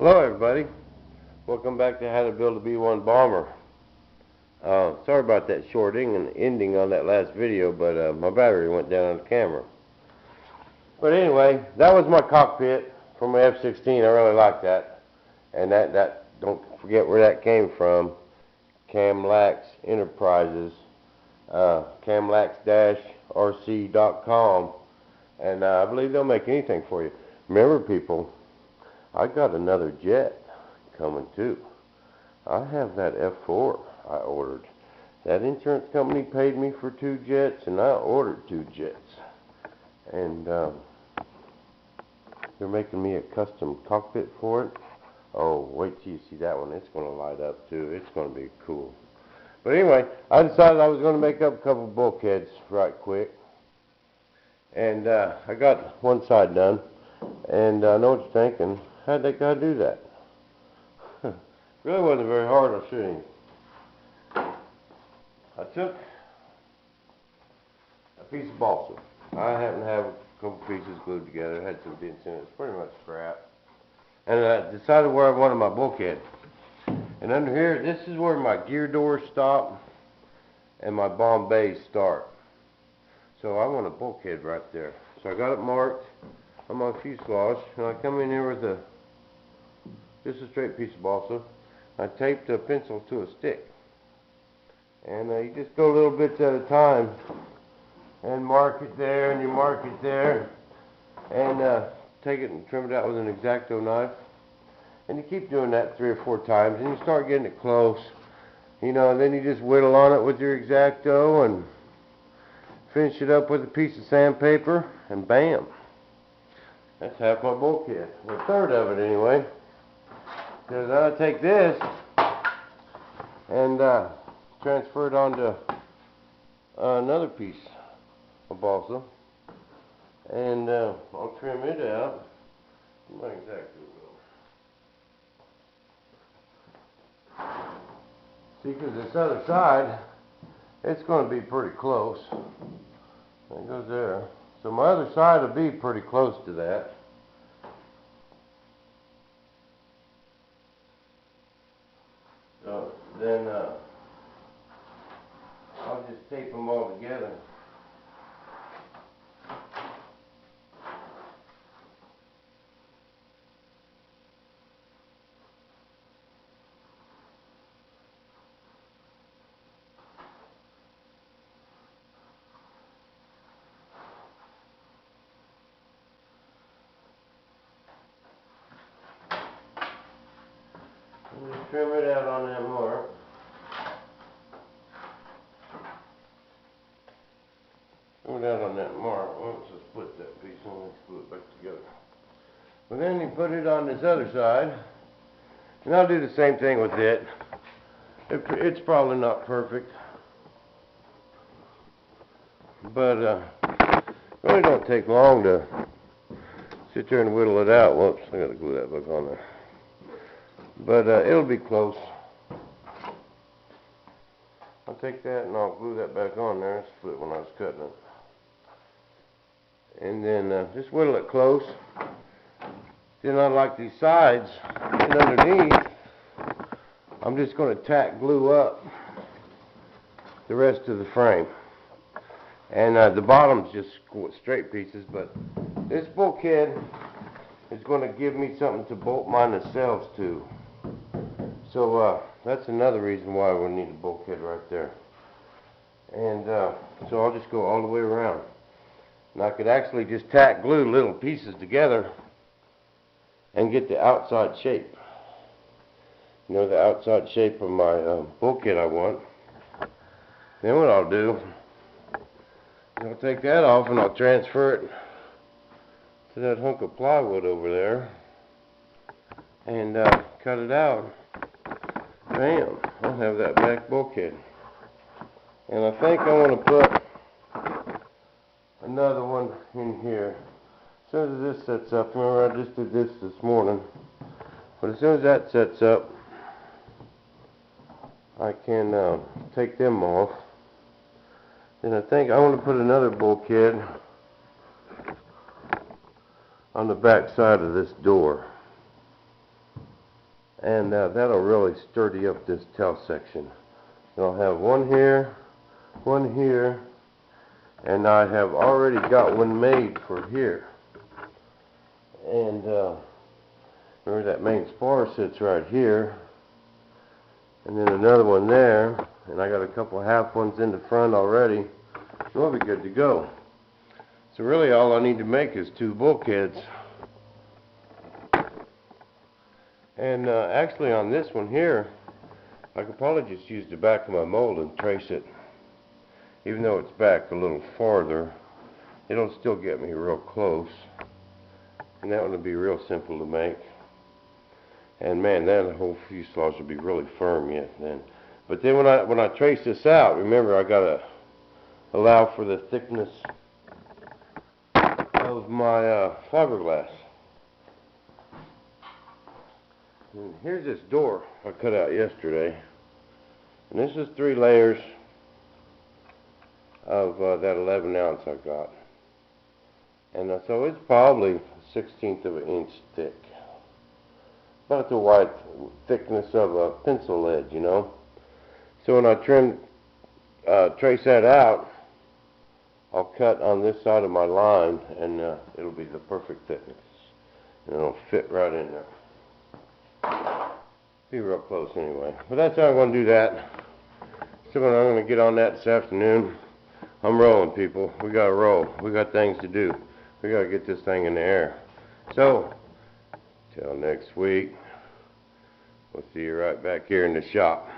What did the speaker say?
Hello everybody, welcome back to How to Build a B-1 Bomber. Sorry about that short ending on that last video, but my battery went down on the camera. But anyway, that was my cockpit for my F-16. I really like that. And that don't forget where that came from. Camlax Enterprises, camlax-rc.com, and I believe they'll make anything for you. Remember people, I got another jet coming too. I have that F4 I ordered. That insurance company paid me for 2 jets, and I ordered 2 jets. And they're making me a custom cockpit for it. Oh, wait till you see that one. It's going to light up too. It's going to be cool. But anyway, I decided I was going to make up a couple of bulkheads right quick. And I got one side done. And I know what you're thinking. How'd that guy do that? Really wasn't very hard, I'll show you. I took a piece of balsa. I happen to have a couple pieces glued together. It had some dents in it. It's pretty much scrap. And I decided where I wanted my bulkhead. And under here, this is where my gear doors stop and my bomb bays start. So I want a bulkhead right there. So I got it marked on my fuselage, and I come in here with just a straight piece of balsa. I taped a pencil to a stick. And you just go little bits at a time and mark it there, and you mark it there, and take it and trim it out with an X-Acto knife. And you keep doing that 3 or 4 times, and you start getting it close, and then you just whittle on it with your X-Acto and finish it up with a piece of sandpaper, and bam, that's half my bulkhead, or a third of it anyway. Because I take this and transfer it onto another piece of balsa, and I'll trim it out. Not exactly will. See, because this other side, it's going to be pretty close. It goes there. So my other side will be pretty close to that. So then I'll just tape them all together. And just trim it out on that mark. Trim it out on that mark. Once I split that piece and let's glue it back together. Well, then you put it on this other side, and I'll do the same thing with it. It's probably not perfect, but really don't take long to sit there and whittle it out. Whoops, I got to glue that back on there. But it'll be close. I'll take that and I'll glue that back on there. I split when I was cutting it. And then just whittle it close. Then unlike these sides and underneath, I'm just going to tack glue up the rest of the frame. And the bottom's just straight pieces, but this bulkhead is going to give me something to bolt my nacelles to. So that's another reason why we need a bulkhead right there. And so I'll just go all the way around. And I could actually just tack glue little pieces together and get the outside shape. The outside shape of my bulkhead I want. Then what I'll do is I'll take that off and I'll transfer it to that hunk of plywood over there and cut it out. Bam, I'll have that back bulkhead. And I think I want to put another one in here. As soon as this sets up, remember I just did this morning, but as soon as that sets up, I can take them off. Then I think I want to put another bulkhead on the back side of this door. and that'll really sturdy up this tail section. And I'll have one here, and I have already got one made for here. And remember that main spar sits right here, and then another one there, and I got a couple half ones in the front already. We'll be good to go. So really all I need to make is 2 bulkheads. And actually on this one here, I could probably just use the back of my mold and trace it. Even though it's back a little farther, it'll still get me real close. And that one will be real simple to make. And man, then the whole fuselage will be really firm yet then. But then when I trace this out, remember I gotta allow for the thickness of my fiberglass. And here's this door I cut out yesterday, and this is 3 layers of that 11 ounce I got, and so it's probably 1/16 of an inch thick, about the white thickness of a pencil lead, you know. So when I trace that out, I'll cut on this side of my line, and it'll be the perfect thickness, and it'll fit right in there. Be real close anyway. But that's how I'm going to do that. So I'm going to get on that this afternoon. I'm rolling, people. We got to roll. We got things to do. We got to get this thing in the air. So, till next week, we'll see you right back here in the shop.